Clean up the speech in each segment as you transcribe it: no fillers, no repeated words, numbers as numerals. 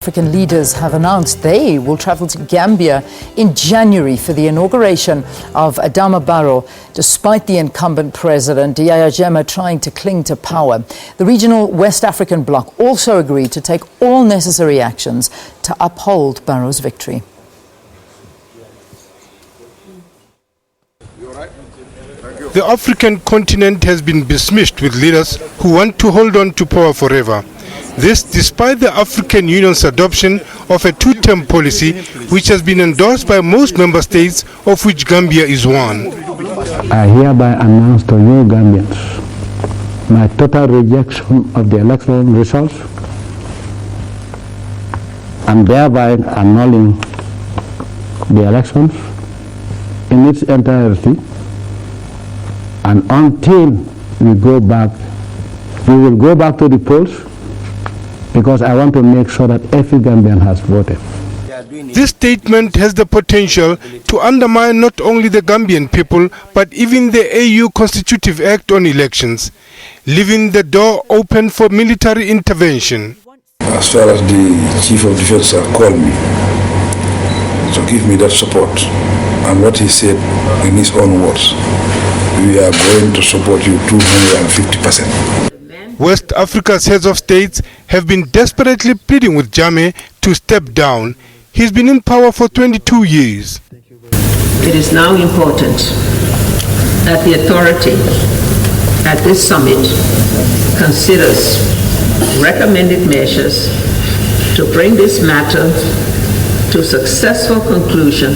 African leaders have announced they will travel to Gambia in January for the inauguration of Adama Barrow, despite the incumbent president, Yahya Jammeh, trying to cling to power. The regional West African bloc also agreed to take all necessary actions to uphold Barrow's victory. The African continent has been besmirched with leaders who want to hold on to power forever. This despite the African Union's adoption of a two-term policy which has been endorsed by most member states, of which Gambia is one. I hereby announce to you Gambians my total rejection of the electoral results and thereby annulling the elections in its entirety, and until we will go back to the polls, because I want to make sure that every Gambian has voted. This statement has the potential to undermine not only the Gambian people, but even the AU Constitutive Act on elections, leaving the door open for military intervention. As far as the Chief of Defense called me to give me that support, and what he said in his own words, we are going to support you 250%. West Africa's heads of states have been desperately pleading with Jammeh to step down. He's been in power for 22 years. It is now important that the authority at this summit considers recommended measures to bring this matter to successful conclusion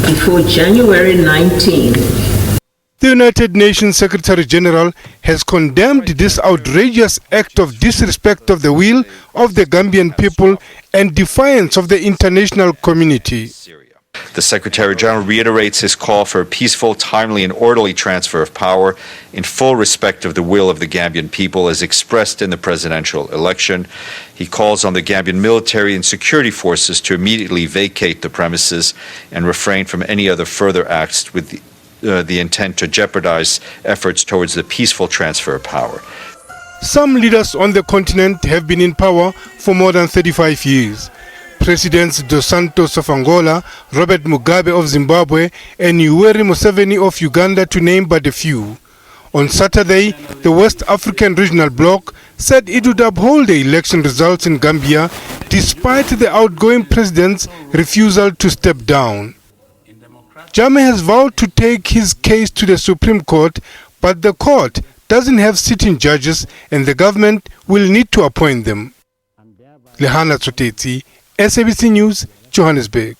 before January 19. The United Nations Secretary General has condemned this outrageous act of disrespect of the will of the Gambian people and defiance of the international community. The Secretary General reiterates his call for a peaceful, timely, and orderly transfer of power in full respect of the will of the Gambian people as expressed in the presidential election. He calls on the Gambian military and security forces to immediately vacate the premises and refrain from any other further acts with the intent to jeopardize efforts towards the peaceful transfer of power. Some leaders on the continent have been in power for more than 35 years. Presidents Dos Santos of Angola, Robert Mugabe of Zimbabwe, and Yoweri Museveni of Uganda, to name but a few. On Saturday, the West African Regional Bloc said it would uphold the election results in Gambia despite the outgoing president's refusal to step down. Jammeh has vowed to take his case to the Supreme Court, but the court doesn't have sitting judges and the government will need to appoint them. Lehana Tsotetsi, SABC News, Johannesburg.